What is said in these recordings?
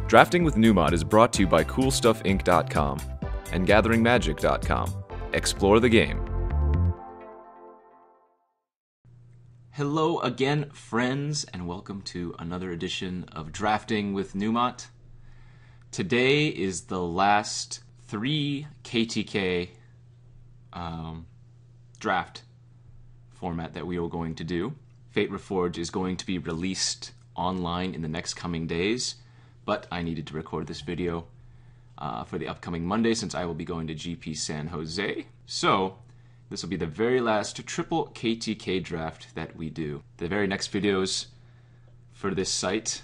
Drafting with Numot is brought to you by CoolStuffInc.com and GatheringMagic.com. Explore the game. Hello again, friends, and welcome to another edition of Drafting with Numot. Today is the last 3 KTK draft format that we are going to do. Fate Reforged is going to be released online in the next coming days, but I needed to record this video for the upcoming Monday since I will be going to GP San Jose. So this will be the very last triple KTK draft that we do. The very next videos for this site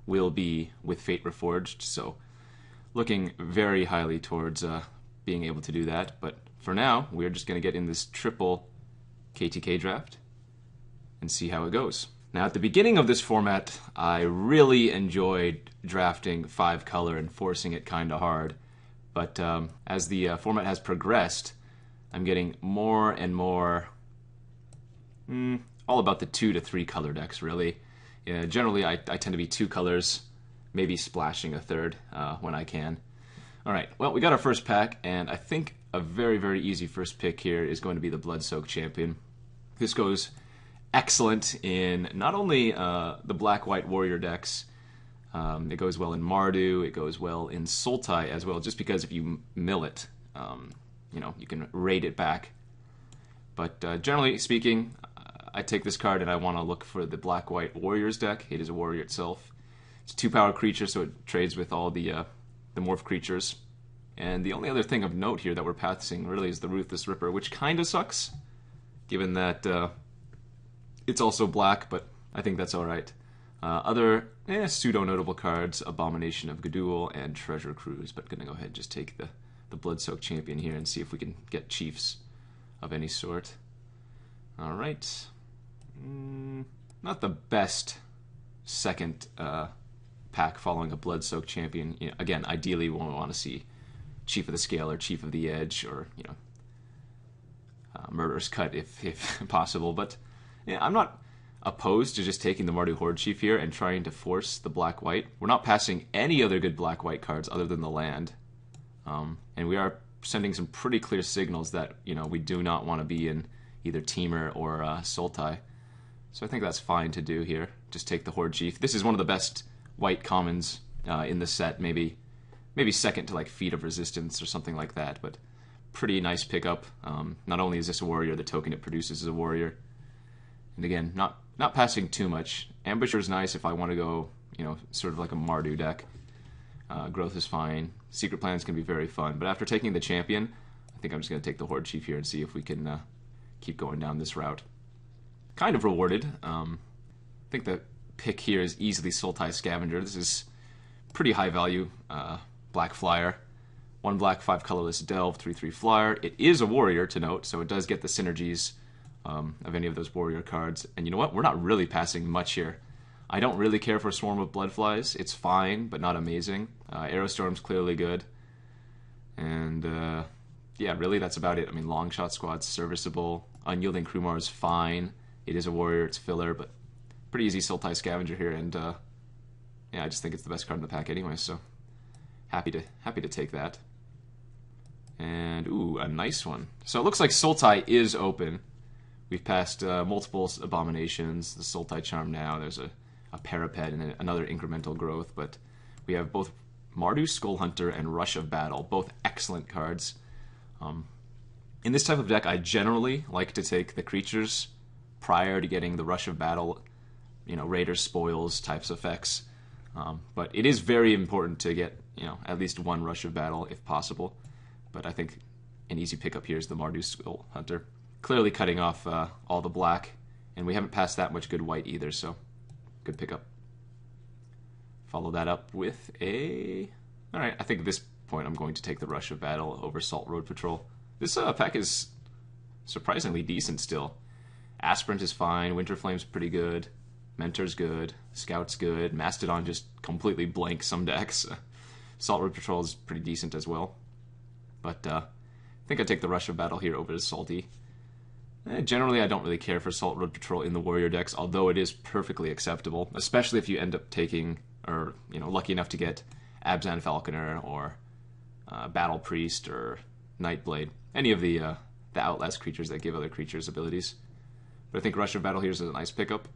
will be with Fate Reforged, so looking very highly towards being able to do that. But for now, we're just going to get in this triple KTK draft and see how it goes. Now, at the beginning of this format, I really enjoyed drafting 5-color and forcing it kind of hard. But as the format has progressed, I'm getting more and more all about the 2 to 3 color decks, really. Generally, I tend to be 2 colors, maybe splashing a third when I can. All right, well, we got our first pack, and I think a very, very easy first pick here is going to be the Bloodsoaked Champion. This goes excellent in not only the black-white warrior decks, it goes well in Mardu, it goes well in Sultai as well, just because if you mill it, you know, you can raid it back. But generally speaking, I take this card and I want to look for the black-white warriors deck. It is a warrior itself. It's a 2-power creature, so it trades with all the morph creatures. And the only other thing of note here that we're passing really is the Ruthless Ripper, which kind of sucks, given that it's also black, but I think that's alright. Other pseudo-notable cards, Abomination of Gudul and Treasure Cruise, but gonna go ahead and just take the Bloodsoaked Champion here and see if we can get chiefs of any sort. Alright. Not the best second pack following a Bloodsoaked Champion. You know, again, ideally we want to see Chief of the Scale or Chief of the Edge, or, you know, Murderous Cut if possible, but yeah, I'm not opposed to just taking the Mardu Hordechief here and trying to force the black-white. We're not passing any other good black-white cards other than the land. And we are sending some pretty clear signals that, you know, we do not want to be in either Teamer or Sultai. So I think that's fine to do here. Just take the Hordechief. This is one of the best white commons in the set, maybe second to like Feat of Resistance or something like that, but pretty nice pickup. Not only is this a warrior, the token it produces is a warrior. And again, not passing too much. Ambusher is nice if I want to go, you know, sort of like a Mardu deck. Growth is fine. Secret Plans can be very fun. But after taking the champion, I think I'm just going to take the Hordechief here and see if we can keep going down this route. Kind of rewarded. I think the pick here is easily Sultai Scavenger. This is pretty high value black flyer. 1 black, 5 colorless delve, 3/3 flyer. It is a warrior to note, so it does get the synergies of any of those warrior cards. And you know what? We're not really passing much here. I don't really care for Swarm of Bloodflies. It's fine, but not amazing. Aerostorm's clearly good. And yeah, really that's about it. I mean, Longshot Squad's serviceable. Unyielding Krumar is fine. It is a warrior, it's filler, but pretty easy Sultai Scavenger here. And yeah, I just think it's the best card in the pack anyway, so happy to take that. And ooh, a nice one. So it looks like Sultai is open. We've passed multiple Abominations, the Sultai Charm now, there's a Parapet and another incremental growth, but we have both Mardu Skullhunter and Rush of Battle, both excellent cards. In this type of deck, I generally like to take the creatures prior to getting the Rush of Battle, you know, Raider Spoils types effects. But it is very important to get, you know, at least 1 Rush of Battle if possible. But I think an easy pickup here is the Mardu Skullhunter. Clearly cutting off all the black, and we haven't passed that much good white either, so good pickup. Follow that up with a... Alright, I think at this point I'm going to take the Rush of Battle over Salt Road Patrol. This pack is surprisingly decent still. Aspirant is fine, Winterflame's pretty good, Mentor's good, Scout's good, Mastodon just completely blanks some decks. Salt Road Patrol is pretty decent as well. But I think I'd take the Rush of Battle here over the Salty. Generally, I don't really care for Salt Road Patrol in the warrior decks, although it is perfectly acceptable, especially if you end up taking or lucky enough to get Abzan Falconer or Battle Priest or Nightblade, any of the Outlast creatures that give other creatures abilities. But I think Rush of Battle here is a nice pickup.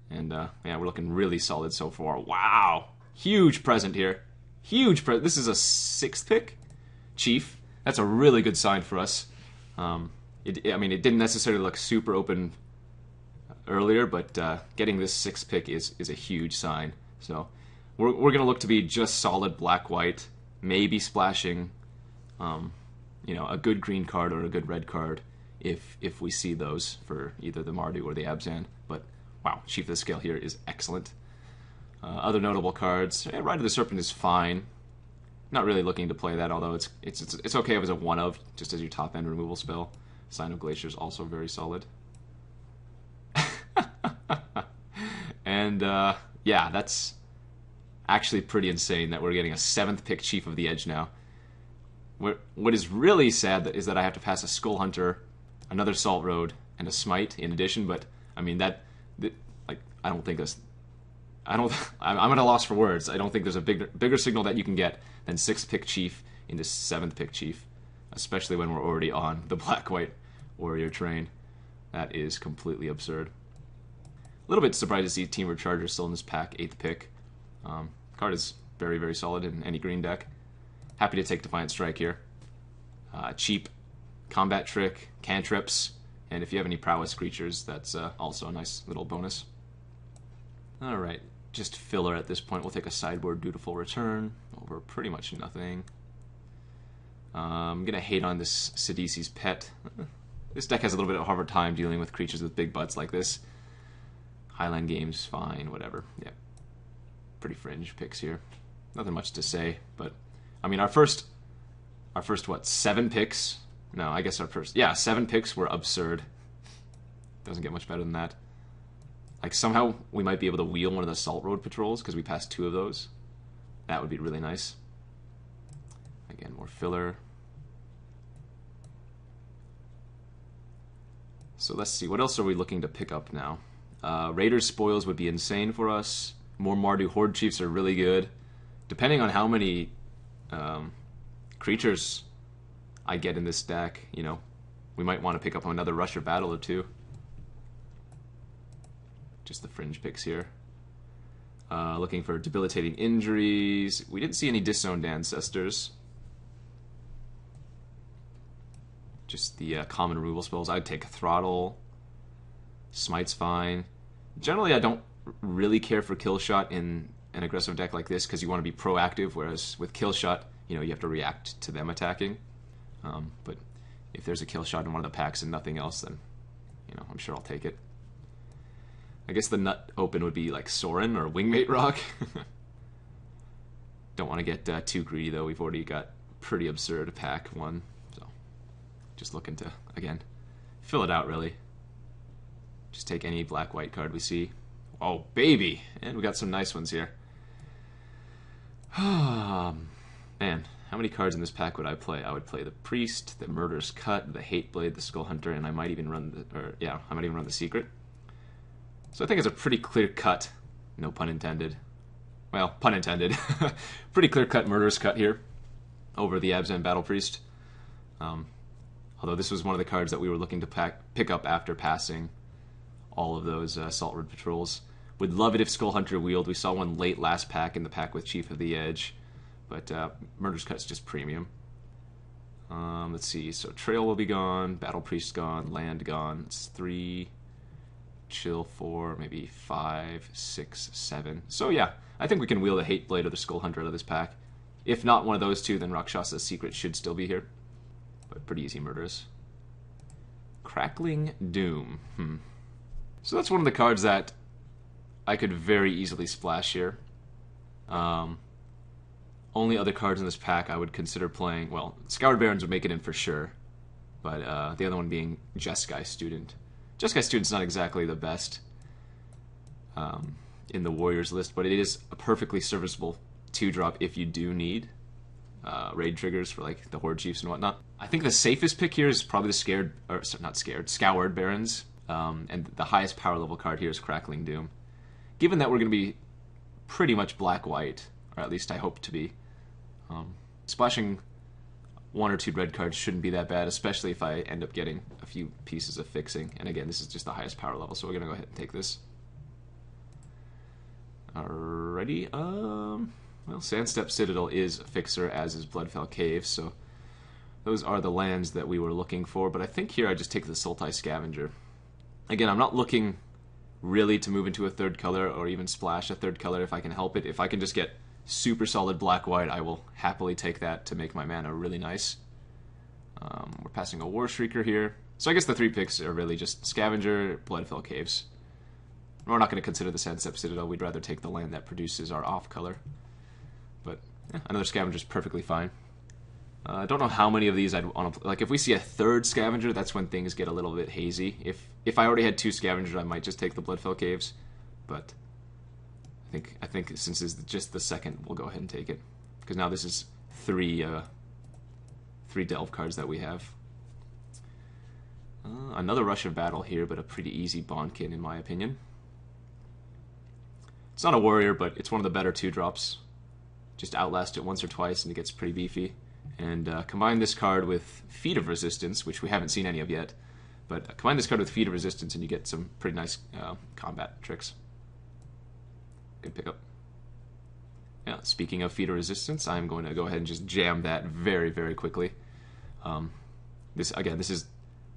And yeah, we're looking really solid so far. Wow! Huge present here. Huge present. This is a 6th pick? Chief. That's a really good sign for us. I mean, it didn't necessarily look super open earlier, but getting this 6th pick is a huge sign. So we're going to look to be just solid black-white, maybe splashing a good green card or a good red card if we see those for either the Mardu or the Abzan. But wow, Chief of the Scale here is excellent. Other notable cards, Ride of the Serpent is fine. Not really looking to play that, although it's okay if it's a 1-of, just as your top end removal spell. Sign of Glacier is also very solid. And yeah, that's actually pretty insane that we're getting a 7th pick Chief of the Edge now. What is really sad is that I have to pass a Skullhunter, another Salt Road, and a Smite in addition. But I mean I don't think this. I'm at a loss for words. I don't think there's a bigger signal that you can get than 6th pick Chief into 7th pick Chief, especially when we're already on the black-white warrior train. That is completely absurd. A little bit surprised to see Team Recharger still in this pack, 8th pick. Card is very, very solid in any green deck. Happy to take Defiant Strike here. Cheap combat trick, cantrips, and if you have any prowess creatures, that's also a nice little bonus. Alright, just filler at this point. We'll take a sideboard Dutiful Return over pretty much nothing. I'm going to hate on this Sidisi's Pet. This deck has a little bit of a harder time dealing with creatures with big butts like this. Highland Games, fine, whatever. Yeah, pretty fringe picks here. Nothing much to say, but I mean, our first what, 7 picks? No, I guess our first, 7 picks were absurd. Doesn't get much better than that. Like, somehow we might be able to wheel one of the Salt Road Patrols because we passed 2 of those. That would be really nice. Again, more filler. So let's see, what else are we looking to pick up now? Raiders Spoils would be insane for us. More Mardu Hordechiefs are really good. Depending on how many creatures I get in this deck, we might want to pick up another Rush or Battle or 2. Just the fringe picks here. Looking for Debilitating Injuries. We didn't see any Disowned Ancestors. Just the common removal spells. I'd take a Throttle. Smite's fine. Generally, I don't really care for Killshot in an aggressive deck like this because you want to be proactive, whereas with Killshot, you have to react to them attacking. But if there's a Killshot in one of the packs and nothing else, then I'm sure I'll take it. I guess the nut open would be like Sorin or Wingmate Rock. Don't want to get too greedy though. We've already got pretty absurd pack 1, so just looking to again fill it out really. Just take any black-white card we see. Oh baby, and we got some nice ones here. Man, how many cards in this pack would I play? I would play the Priest, the Murderous Cut, the Hateblade, the Skullhunter, and I might even run the Secret. So I think it's a pretty clear-cut, no pun intended. Well, pun intended. Pretty clear-cut Murderous Cut here over the Abzan Battle Priest. Although this was one of the cards that we were looking to pick up after passing all of those Salt Road Patrols. Would love it if Skullhunter wheeled. We saw one late last pack in the pack with Chief of the Edge. But Murderous Cut's just premium. Let's see. So Trail will be gone. Battle Priest gone. Land gone. It's 3, Chill 4, maybe 5, 6, 7. So yeah, I think we can wheel the Hateblade or the Skullhunter out of this pack. If not one of those 2, then Rakshasa Secret should still be here. But pretty easy Murderous. Crackling Doom. So that's one of the cards that I could very easily splash here. Only other cards in this pack I would consider playing, well, Scoured Barons would make it in for sure, but the other one being Jeskai Student. Jeskai Student's not exactly the best in the Warriors list, but it is a perfectly serviceable 2-drop if you do need raid triggers for like the Horde Chiefs and whatnot. I think the safest pick here is probably the Scoured Barons, and the highest power level card here is Crackling Doom. Given that we're going to be pretty much black-white, or at least I hope to be. Splashing 1 or 2 red cards shouldn't be that bad, especially if I end up getting a few pieces of fixing. And again, this is just the highest power level, so we're going to go ahead and take this. Alrighty, well, Sandstep Citadel is a fixer, as is Bloodfell Cave, so those are the lands that we were looking for, but I think here I just take the Sultai Scavenger. Again, I'm not looking really to move into a 3rd color or even splash a 3rd color if I can help it. If I can just get super solid black-white, I will happily take that to make my mana really nice. We're passing a War Shrieker here, so I guess the 3 picks are really just Scavenger, Bloodfell Caves. We're not going to consider the Sandstep Citadel. We'd rather take the land that produces our off color. But yeah, another Scavenger's perfectly fine. I don't know how many of these I'd want to... Like, if we see a 3rd Scavenger, that's when things get a little bit hazy. If I already had 2 Scavengers, I might just take the Bloodfell Caves. But I think since it's just the 2nd, we'll go ahead and take it. Because now this is 3 Delve cards that we have. Another Rush of Battle here, but a pretty easy Bond-Kin in my opinion. It's not a warrior, but it's one of the better 2-drops. Just outlast it once or twice and it gets pretty beefy. And combine this card with Feat of Resistance, which we haven't seen any of yet. But combine this card with Feat of Resistance and you get some pretty nice combat tricks. Good pickup. Yeah, speaking of Feat of Resistance, I'm going to go ahead and just jam that very, very quickly. This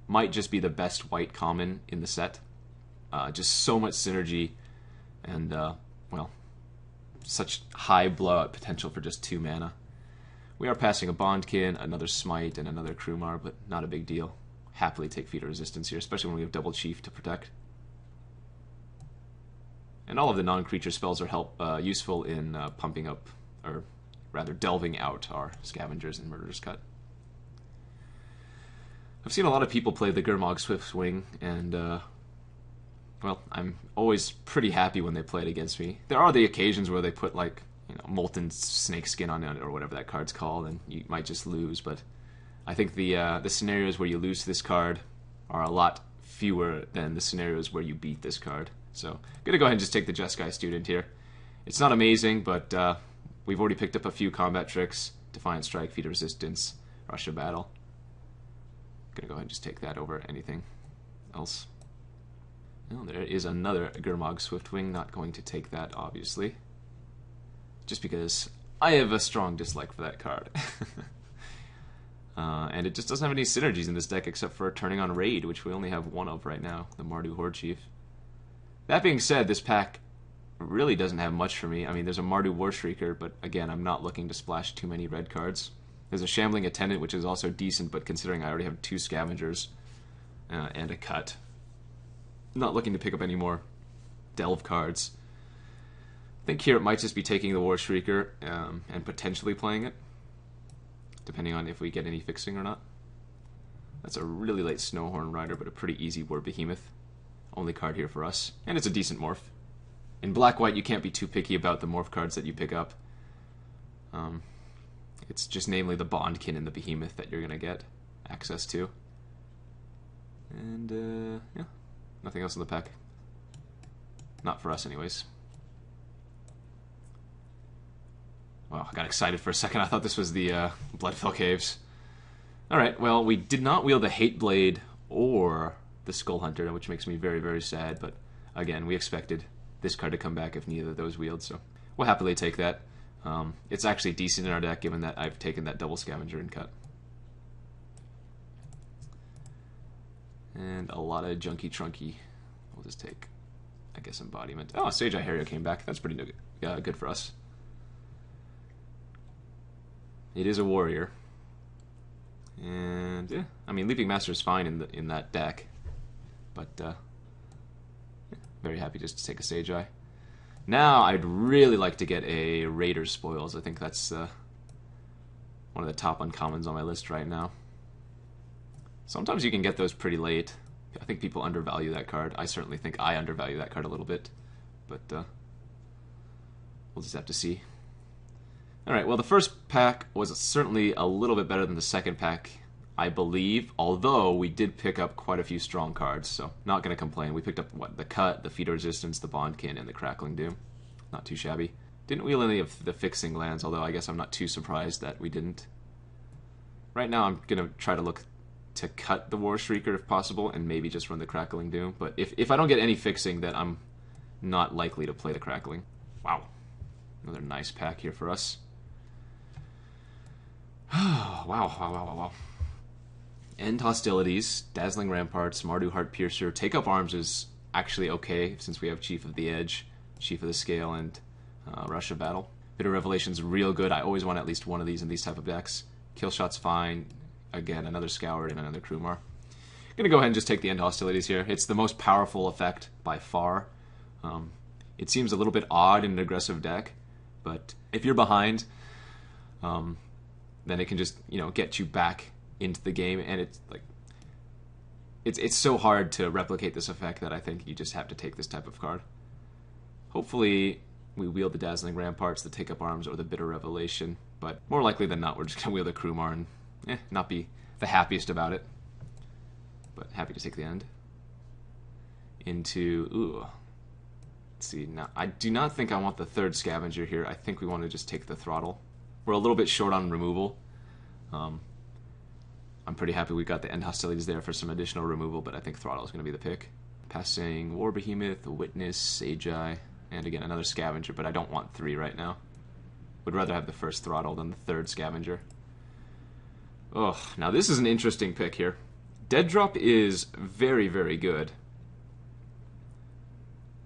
might just be the best white common in the set. Just so much synergy and, well, such high blowout potential for just 2 mana. We are passing a Bond-Kin, another Smite, and another Krumar, but not a big deal. Happily take Feat of Resistance here, especially when we have double Chief to protect. And all of the non-creature spells are useful in pumping up, or rather delving out our Scavengers in Murderous Cut. I've seen a lot of people play the Gurmag Swiftwing, and well, I'm always pretty happy when they play it against me. There are the occasions where they put, like, you know, Molten Snakeskin on it, or whatever that card's called, and you might just lose, but I think the scenarios where you lose to this card are a lot fewer than the scenarios where you beat this card. So I'm going to go ahead and just take the Jeskai Student here. It's not amazing, but we've already picked up a few combat tricks. Defiant Strike, Feat of Resistance, Rush of Battle. I'm going to go ahead and just take that over anything else. Well, there is another Gurmag Swiftwing. Not going to take that, obviously. Just because I have a strong dislike for that card. And it just doesn't have any synergies in this deck except for turning on Raid, which we only have 1 of right now, the Mardu Hordechief. That being said, this pack really doesn't have much for me. I mean, there's a Mardu War Shrieker, but again, I'm not looking to splash too many red cards. There's a Shambling Attendant, which is also decent, but considering I already have 2 Scavengers and a Cut, not looking to pick up any more Delve cards. I think here it might just be taking the War Shrieker and potentially playing it, depending on if we get any fixing or not. That's a really late Snowhorn Rider, but a pretty easy War Behemoth. Only card here for us, and it's a decent morph. In black-white, you can't be too picky about the morph cards that you pick up. It's just namely the Bond-Kin and the Behemoth that you're going to get access to. And, yeah, nothing else in the pack. Not for us, anyways. Wow, I got excited for a second. I thought this was the Bloodfell Caves. Alright, well, we did not wield the Hateblade or the Skullhunter, which makes me very, very sad, but again, we expected this card to come back if neither of those wield, so we'll happily take that. It's actually decent in our deck, given that I've taken that double Scavenger and Cut. And a lot of Junky Trunky. We'll just take, I guess, Embodiment. Oh, Sage-Eye Harrier came back. That's pretty good for us. It is a warrior. And, yeah, I mean, Leaping Master is fine in that deck. But, yeah, very happy just to take a Sage-Eye. Now, I'd really like to get a Raider Spoils. I think that's one of the top uncommons on my list right now. Sometimes you can get those pretty late. I think people undervalue that card. I certainly think I undervalue that card a little bit. But we'll just have to see. Alright, well, the first pack was certainly a little bit better than the second pack, I believe, although we did pick up quite a few strong cards, so not going to complain. We picked up, what, the Cut, the Feat of Resistance, the Bond-Kin, and the Crackling Doom. Not too shabby. Didn't wheel any of the fixing lands, although I guess I'm not too surprised that we didn't. Right now I'm going to try to look to cut the War Shrieker if possible, and maybe just run the Crackling Doom. But if I don't get any fixing, then I'm not likely to play the Crackling. Wow. Another nice pack here for us. Wow. End Hostilities, Dazzling Ramparts, Mardu Heartpiercer. Take Up Arms is actually okay, since we have Chief of the Edge, Chief of the Scale, and Rush of Battle. Bitter Revelation's real good. I always want at least one of these in these type of decks. Killshot's fine. Again, another Scoured and another Krumar. I'm going to go ahead and just take the End Hostilities here. It's the most powerful effect by far. It seems a little bit odd in an aggressive deck, but if you're behind, then it can just, get you back into the game, and it's like it's so hard to replicate this effect that I think you just have to take this type of card. Hopefully we wield the Dazzling Ramparts, the Take Up Arms, or the Bitter Revelation, but more likely than not we're just going to wield the Krumar and not be the happiest about it. But happy to take the End. Into, let's see, now I do not think I want the third Scavenger here. I think we want to just take the Throttle. We're a little bit short on removal. I'm pretty happy we got the End Hostilities there for some additional removal, but I think Throttle is going to be the pick. Passing War Behemoth, Witness, Sage-Eye, and again another Scavenger, but I don't want 3 right now. Would rather have the first Throttle than the third Scavenger. Oh, now this is an interesting pick here. Dead Drop is very, very good.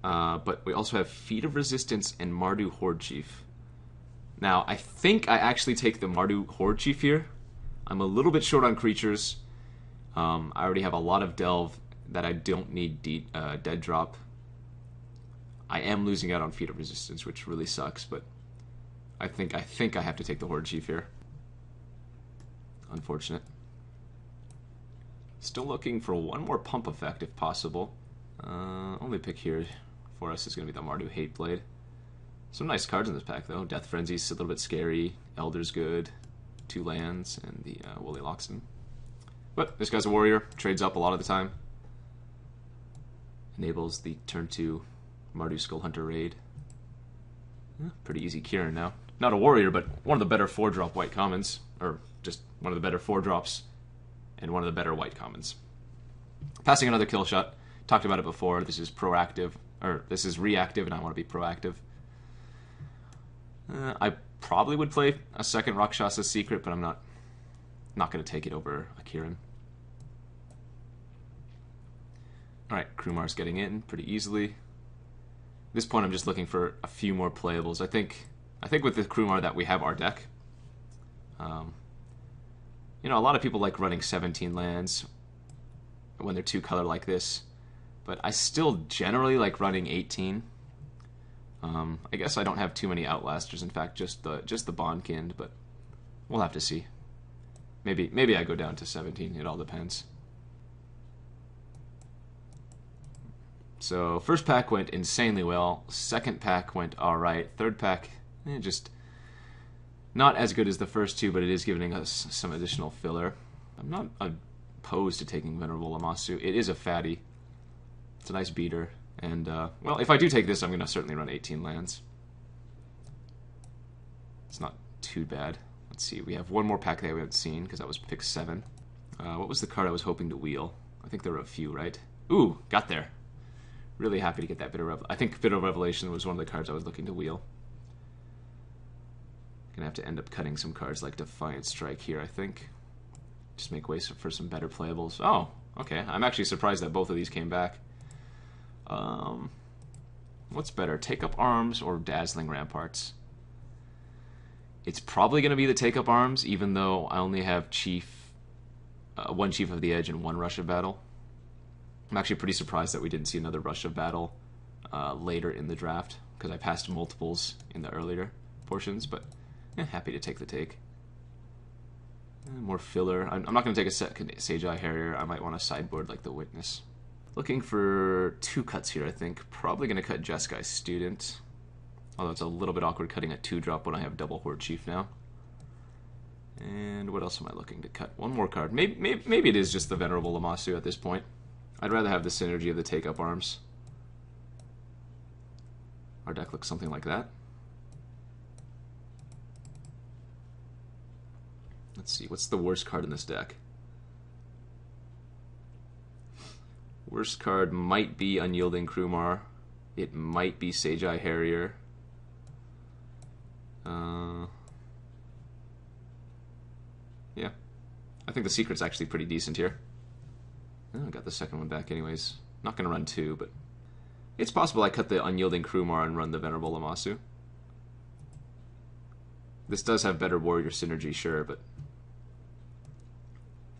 But we also have Feet of Resistance and Mardu Hordechief. Now, I think I actually take the Mardu Hordechief here. I'm a little bit short on creatures. I already have a lot of Delve that I don't need Dead Drop. I am losing out on Feet of Resistance, which really sucks, but I think I have to take the Hordechief here. Unfortunate. Still looking for one more pump effect if possible. Only pick here for us is going to be the Mardu Hateblade. Some nice cards in this pack, though. Death Frenzy's a little bit scary. Elder's good. 2 lands, and the Woolly Loxodon. But this guy's a warrior. Trades up a lot of the time. Enables the turn 2 Mardu Skullhunter raid. Pretty easy Kirin now. Not a warrior, but one of the better 4-drop white commons. Or just one of the better 4-drops. And one of the better white commons. Passing another kill shot. Talked about it before. This is proactive. Or this is reactive, and I want to be proactive. I probably would play a second Rakshasa Secret, but I'm not going to take it over a Kirin. Alright, Krumar's getting in pretty easily. At this point I'm just looking for a few more playables. I think with the Krumar that we have our deck. A lot of people like running 17 lands when they're 2-color like this, but I still generally like running 18. I guess I don't have too many Outlasters. In fact, just the Bond-Kin, but we'll have to see. Maybe I go down to 17. It all depends. So first pack went insanely well. Second pack went all right. Third pack, just not as good as the first 2, but it is giving us some additional filler. I'm not opposed to taking Venerable Lammasu. It is a fatty. It's a nice beater. And, well, if I do take this, I'm going to certainly run 18 lands. It's not too bad. Let's see, we have one more pack that we haven't seen, because that was pick 7. What was the card I was hoping to wheel? I think there were a few, right? Ooh, got there. Really happy to get that Bitter Revelation. I think Bitter Revelation was one of the cards I was looking to wheel. Gonna have to end up cutting some cards like Defiant Strike here, I think. Just make way for some better playables. Oh, okay. I'm actually surprised that both of these came back. What's better, Take Up Arms or Dazzling Ramparts? It's probably going to be the Take Up Arms, even though I only have one Chief of the Edge and 1 Rush of Battle. I'm actually pretty surprised that we didn't see another Rush of Battle later in the draft, because I passed multiples in the earlier portions, but happy to take the take. More filler. I'm not going to take a second Sage-Eye Harrier. I might want to sideboard like the Witness. Looking for 2 cuts here, I think. Probably going to cut Jeskai Student. Although it's a little bit awkward cutting a 2-drop when I have double Hordechief now. And what else am I looking to cut? One more card. Maybe it is just the Venerable Lammasu at this point. I'd rather have the synergy of the Take Up Arms. Our deck looks something like that. Let's see, what's the worst card in this deck? Worst card might be Unyielding Krumar. It might be Sage-Eye Harrier. Yeah. I think the secret's actually pretty decent here. Oh, I got the second one back anyways. Not going to run 2, but it's possible I cut the Unyielding Krumar and run the Venerable Lammasu. This does have better warrior synergy, sure, but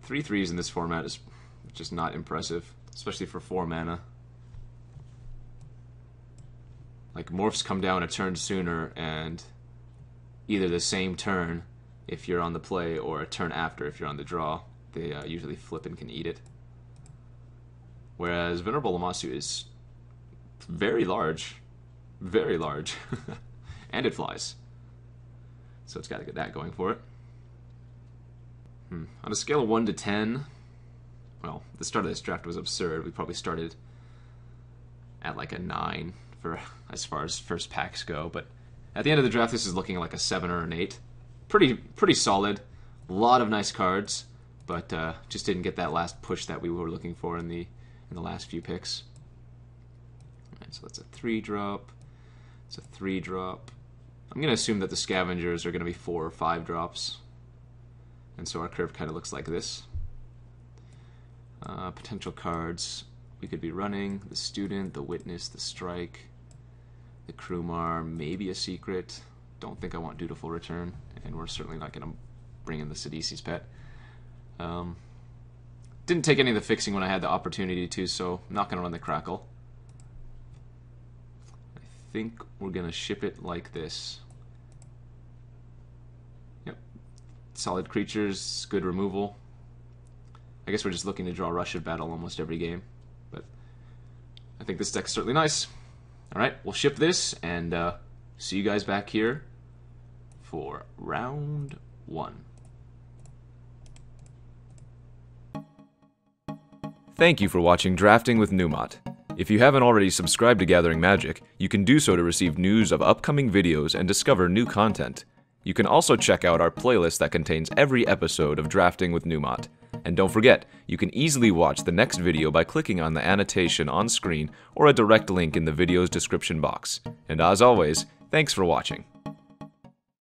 3/3s in this format is just not impressive, especially for 4 mana. Like, morphs come down a turn sooner, and either the same turn if you're on the play or a turn after if you're on the draw. They usually flip and can eat it. Whereas Venerable Lammasu is very large, and it flies. So it's got to get that going for it. On a scale of 1 to 10, well, the start of this draft was absurd. We probably started at like a 9 for as far as first packs go, but at the end of the draft, this is looking like a 7 or an 8. Pretty solid. A lot of nice cards, but just didn't get that last push that we were looking for in the last few picks. All right, so that's a 3-drop. It's a 3-drop. I'm going to assume that the Scavengers are going to be 4 or 5 drops. And so our curve kind of looks like this. Potential cards we could be running: the Student, the Witness, the Strike, the Krumar, maybe a Secret. Don't think I want Dutiful Return, and we're certainly not going to bring in the Sidisi's Pet. Didn't take any of the fixing when I had the opportunity to, so I'm not going to run the Crackle. I think we're going to ship it like this. Yep. Solid creatures, good removal. I guess we're just looking to draw Rush of Battle almost every game, but I think this deck's certainly nice. Alright, we'll ship this, and see you guys back here for round 1. Thank you for watching Drafting with Numot. If you haven't already subscribed to Gathering Magic, you can do so to receive news of upcoming videos and discover new content. You can also check out our playlist that contains every episode of Drafting with Numot. And don't forget, you can easily watch the next video by clicking on the annotation on screen or a direct link in the video's description box. And as always, thanks for watching.